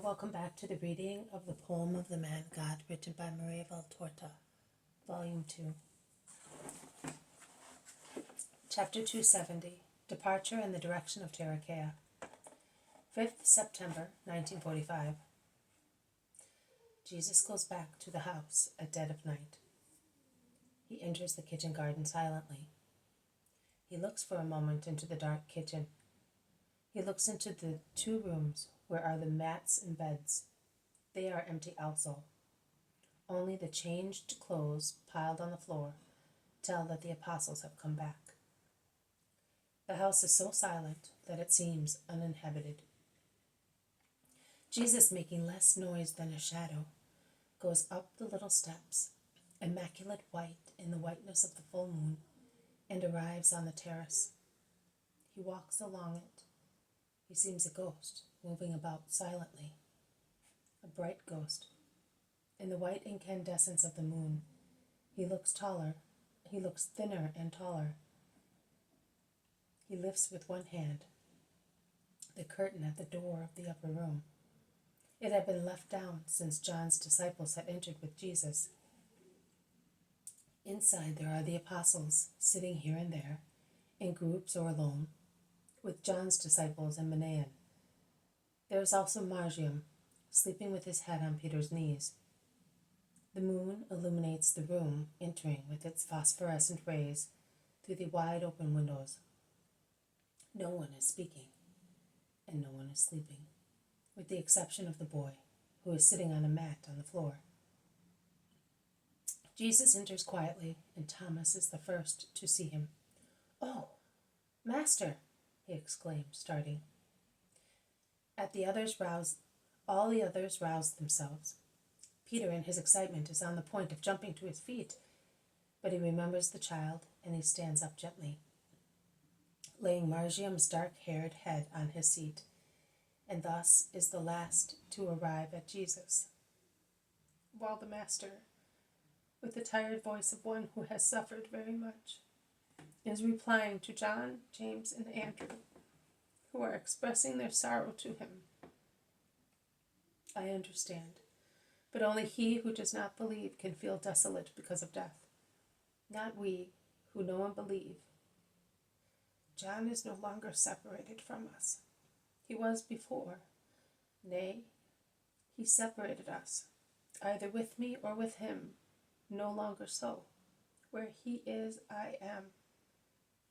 welcome back to the reading of The Poem of the Man God, written by Maria Valtorta, Volume 2. Chapter 270, Departure in the Direction of Tarichea. 5th September, 1945. Jesus goes back to the house at dead of night. He enters the kitchen garden silently. He looks for a moment into the dark kitchen. He looks into the 2 rooms where are the mats and beds. They are empty also. Only the changed clothes piled on the floor tell that the apostles have come back. The house is so silent that it seems uninhabited. Jesus, making less noise than a shadow, goes up the little steps, immaculate white in the whiteness of the full moon, and arrives on the terrace. He walks along it. He seems a ghost, moving about silently. A bright ghost. In the white incandescence of the moon, he looks taller. He looks thinner and taller. He lifts with one hand the curtain at the door of the upper room. It had been left down since John's disciples had entered with Jesus. Inside there are the apostles, sitting here and there, in groups or alone, with John's disciples and Manaen. There is also Margium, sleeping with his head on Peter's knees. The moon illuminates the room, entering with its phosphorescent rays through the wide open windows. No one is speaking, and no one is sleeping, with the exception of the boy, who is sitting on a mat on the floor. Jesus enters quietly, and Thomas is the first to see him. "Oh, Master!" he exclaimed, starting. All the others rouse themselves. Peter, in his excitement, is on the point of jumping to his feet, but he remembers the child, and he stands up gently, laying Margium's dark-haired head on his seat, and thus is the last to arrive at Jesus. While the Master, with the tired voice of one who has suffered very much, is replying to John, James, and Andrew, who are expressing their sorrow to him. I understand, but only he who does not believe can feel desolate because of death, not we who know and believe. John is no longer separated from us. He was before. Nay, he separated us, either with me or with him, no longer so. Where he is, I am.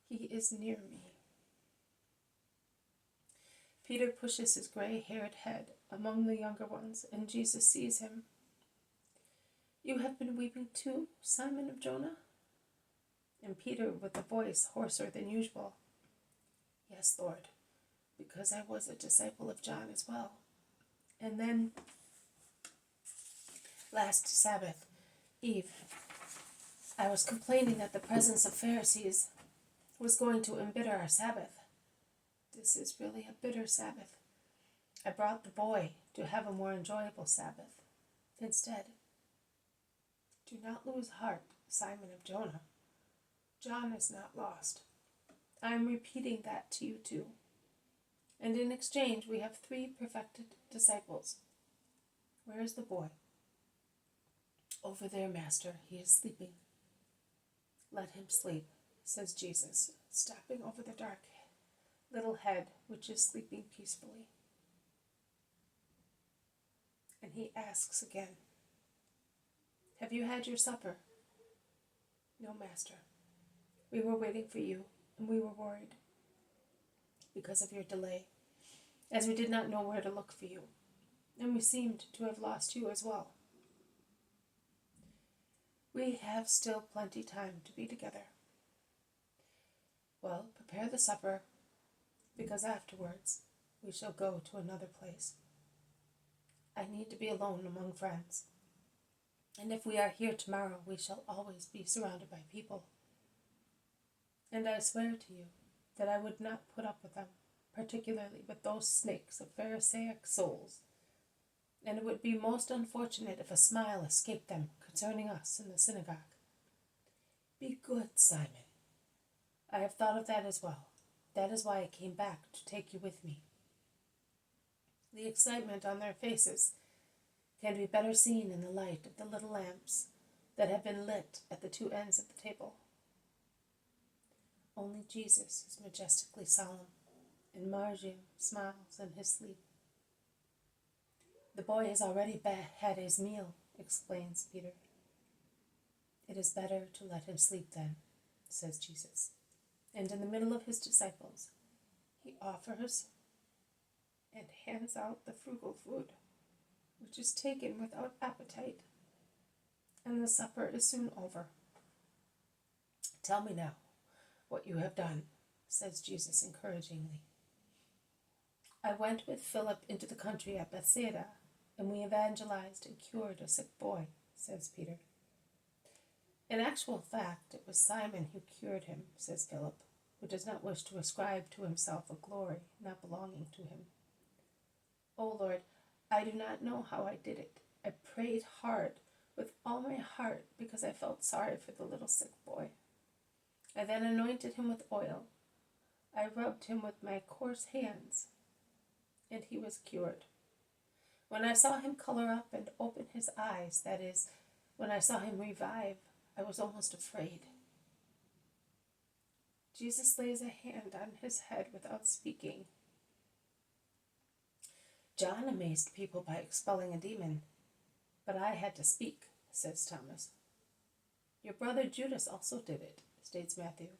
He is near me. Peter pushes his gray-haired head among the younger ones, and Jesus sees him. "You have been weeping too, Simon of Jonah?" And Peter, with a voice hoarser than usual, "Yes, Lord, because I was a disciple of John as well. And then, last Sabbath Eve, I was complaining that the presence of Pharisees was going to embitter our Sabbath. This is really a bitter Sabbath. I brought the boy to have a more enjoyable Sabbath. Instead, do not lose heart, Simon of Jonah. John is not lost. I am repeating that to you too. And in exchange, we have 3 perfected disciples. Where is the boy?" "Over there, Master. He is sleeping." "Let him sleep," says Jesus, stopping over the dark little head which is sleeping peacefully. And he asks again, "Have you had your supper?" "No, Master. We were waiting for you, and we were worried because of your delay, as we did not know where to look for you, and we seemed to have lost you as well." "We have still plenty time to be together." "Well, prepare the supper, because afterwards we shall go to another place. I need to be alone among friends, and if we are here tomorrow, we shall always be surrounded by people. And I swear to you that I would not put up with them, particularly with those snakes of Pharisaic souls, and it would be most unfortunate if a smile escaped them concerning us in the synagogue. Be good, Simon. I have thought of that as well. That is why I came back to take you with me. The excitement on their faces can be better seen in the light of the little lamps that have been lit at the two ends of the table. Only Jesus is majestically solemn, and Margium smiles in his sleep. "The boy has already had his meal," explains Peter. "It is better to let him sleep then," says Jesus. And in the middle of his disciples, he offers and hands out the frugal food, which is taken without appetite, and the supper is soon over. "Tell me now what you have done," says Jesus encouragingly. "I went with Philip into the country at Bethsaida, and we evangelized and cured a sick boy," says Peter. "In actual fact, it was Simon who cured him," says Philip, who does not wish to ascribe to himself a glory not belonging to him. "Oh Lord, I do not know how I did it. I prayed hard with all my heart because I felt sorry for the little sick boy. I then anointed him with oil. I rubbed him with my coarse hands, and he was cured. When I saw him color up and open his eyes, that is, when I saw him revive, I was almost afraid." Jesus lays a hand on his head without speaking. "John amazed people by expelling a demon, but I had to speak," says Thomas. "Your brother Judas also did it," states Matthew.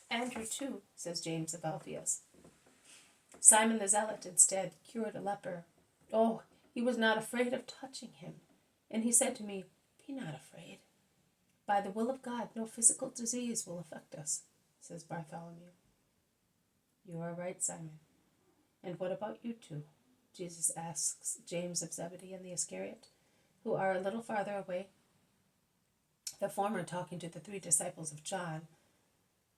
"Andrew too," says James of Alphaeus. "Simon the Zealot instead cured a leper. Oh, he was not afraid of touching him, and he said to me, 'Be not afraid. By the will of God, no physical disease will affect us,'" says Bartholomew. "You are right, Simon. And what about you two?" Jesus asks James of Zebedee and the Iscariot, who are a little farther away, the former talking to the 3 disciples of John,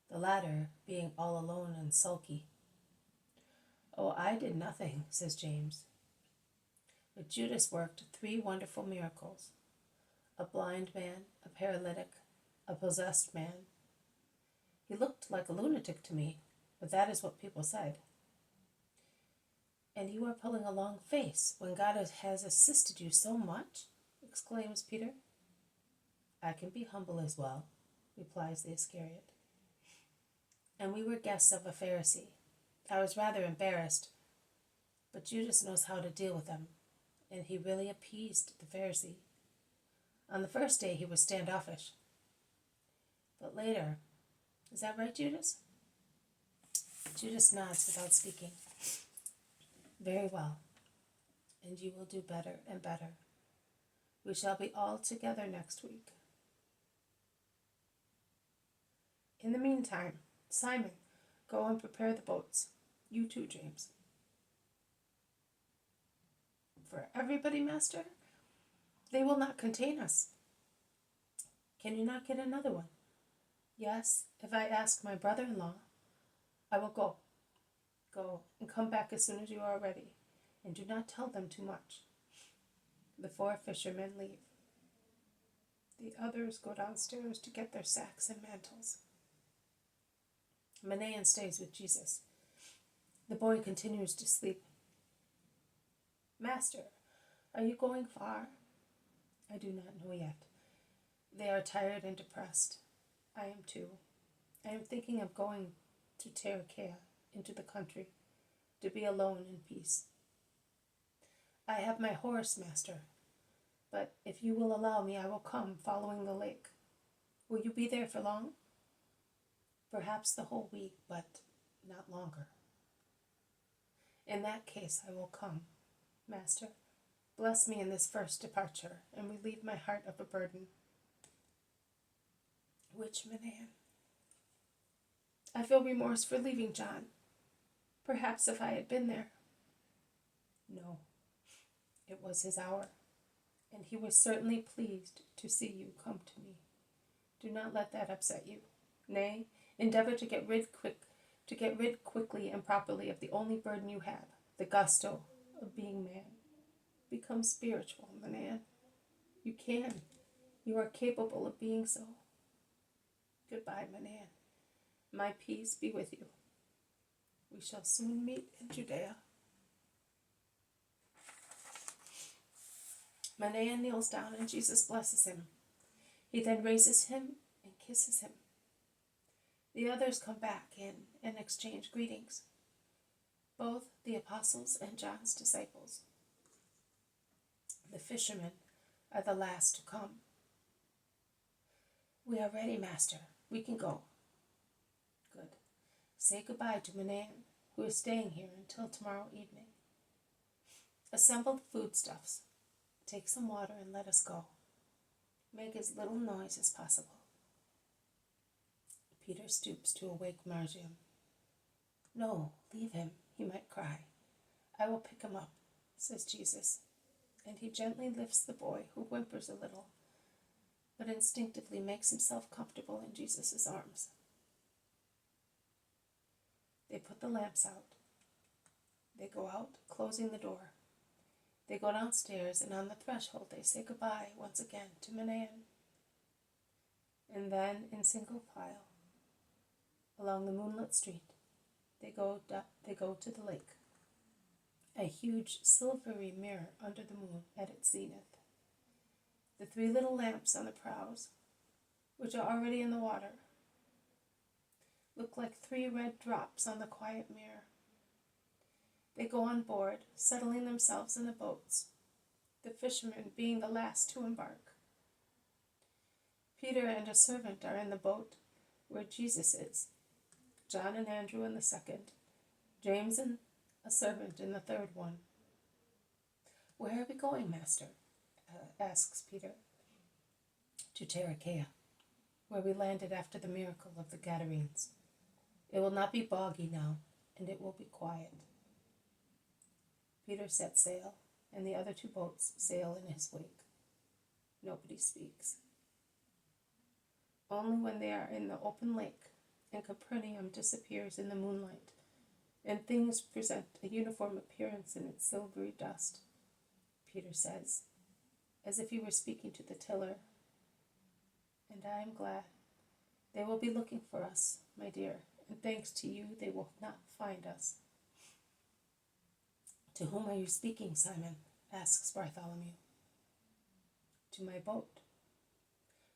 the latter being all alone and sulky. "Oh, I did nothing," says James. But Judas worked 3 wonderful miracles: a blind man, a paralytic, a possessed man. He looked like a lunatic to me, but that is what people said." "And you are pulling a long face when God has assisted you so much?" exclaims Peter. "I can be humble as well," replies the Iscariot. "And we were guests of a Pharisee. I was rather embarrassed, but Judas knows how to deal with them, and he really appeased the Pharisee. On the first day he was standoffish, but later, is that right, Judas?" Judas nods without speaking. "Very well, and you will do better and better. We shall be all together next week. In the meantime, Simon, go and prepare the boats. You too, James." "For everybody, Master? They will not contain us." "Can you not get another one?" "Yes, if I ask my brother-in-law. I will go. Go, and come back as soon as you are ready, and do not tell them too much." The 4 fishermen leave. The others go downstairs to get their sacks and mantles. Manaen stays with Jesus. The boy continues to sleep. "Master, are you going far?" "I do not know yet. They are tired and depressed. I am too. I am thinking of going to Tarichea, into the country, to be alone in peace." "I have my horse, Master, but if you will allow me, I will come following the lake. Will you be there for long?" "Perhaps the whole week, but not longer." "In that case I will come. Master, bless me in this first departure, and relieve my heart of a burden." "Which Manaen?" "I feel remorse for leaving John. Perhaps if I had been there." "No, it was his hour, and he was certainly pleased to see you come to me. Do not let that upset you. Nay, endeavor to get rid quickly and properly of the only burden you have, the gusto of being man. Become spiritual, Manaen. You can. You are capable of being so. Goodbye, Manaen. My peace be with you. We shall soon meet in Judea." Manea kneels down and Jesus blesses him. He then raises him and kisses him. The others come back in and exchange greetings, both the apostles and John's disciples. The fishermen are the last to come. We are ready, Master. We can go. Good. Say goodbye to Manan, who is staying here until tomorrow evening. Assemble the foodstuffs. Take some water and let us go. Make as little noise as possible. Peter stoops to awake Margium. No, leave him. He might cry. I will pick him up, says Jesus, and he gently lifts the boy, who whimpers a little, but instinctively makes himself comfortable in Jesus' arms. They put the lamps out. They go out, closing the door. They go downstairs, and on the threshold they say goodbye once again to Manan. And then, in single file, along the moonlit street, they go to the lake, a huge silvery mirror under the moon at its zenith. The three little lamps on the prows, which are already in the water, look like three red drops on the quiet mirror. They go on board, settling themselves in the boats, the fishermen being the last to embark. Peter and a servant are in the boat where Jesus is, John and Andrew in the second, James and a servant in the third one. Where are we going, Master? Asks Peter. To Tarichea, where we landed after the miracle of the Gadarenes. It will not be boggy now, and it will be quiet. Peter sets sail, and the other two boats sail in his wake. Nobody speaks. Only when they are in the open lake, and Capernaum disappears in the moonlight, and things present a uniform appearance in its silvery dust, Peter says, as if he were speaking to the tiller, and I am glad. They will be looking for us, my dear, and thanks to you they will not find us. To whom are you speaking, Simon? Asks Bartholomew. To my boat.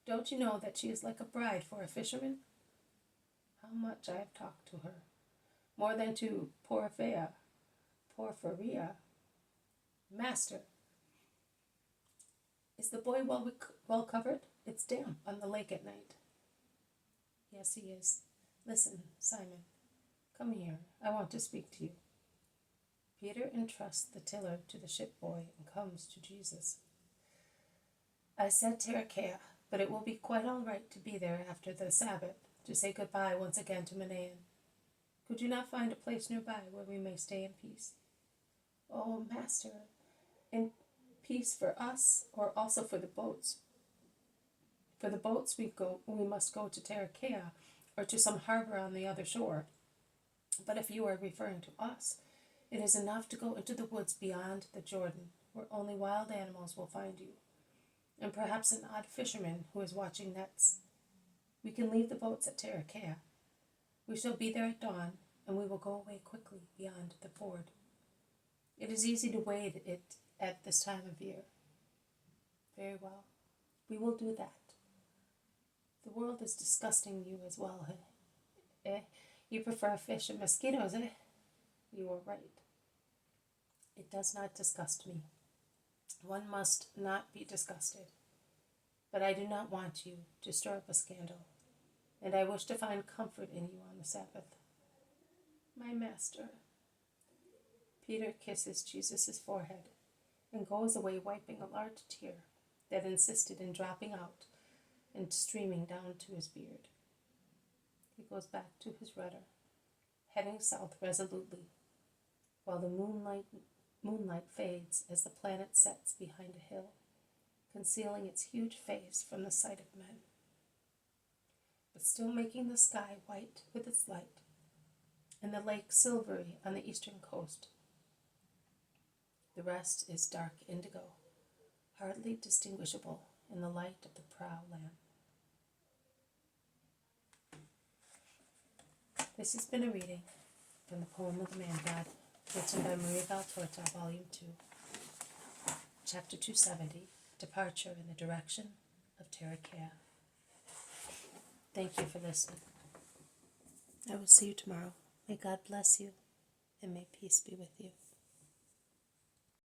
Don't you know that she is like a bride for a fisherman? How much I have talked to her. More than to Porphyria. Master, is the boy well covered? It's damp on the lake at night. Yes, he is. Listen, Simon, come here. I want to speak to you. Peter entrusts the tiller to the ship boy and comes to Jesus. I said Tarichea, but it will be quite all right to be there after the Sabbath, to say goodbye once again to Manan. Could you not find a place nearby where we may stay in peace? Oh, Master, in peace for us, or also for the boats? For the boats we must go to Tarichea, or to some harbor on the other shore. But if you are referring to us, it is enough to go into the woods beyond the Jordan, where only wild animals will find you, and perhaps an odd fisherman who is watching nets. We can leave the boats at Tarichea. We shall be there at dawn, and we will go away quickly beyond the ford. It is easy to wade it at this time of year. Very well, we will do that. The world is disgusting you as well, eh? You prefer fish and mosquitoes, eh? You are right. It does not disgust me. One must not be disgusted. But I do not want you to stir up a scandal, and I wish to find comfort in you on the Sabbath. My Master. Peter kisses Jesus' forehead and goes away wiping a large tear that insisted in dropping out and streaming down to his beard. He goes back to his rudder, heading south resolutely, while the moonlight fades as the planet sets behind a hill, concealing its huge face from the sight of men, but still making the sky white with its light, and the lake silvery on the eastern coast. The rest is dark indigo, hardly distinguishable in the light of the prow lamp. This has been a reading from the poem of the Man God, written by Maria Valtorta, Volume 2. Chapter 270, Departure in the Direction of Tarichea. Thank you for listening. I will see you tomorrow. May God bless you, and may peace be with you.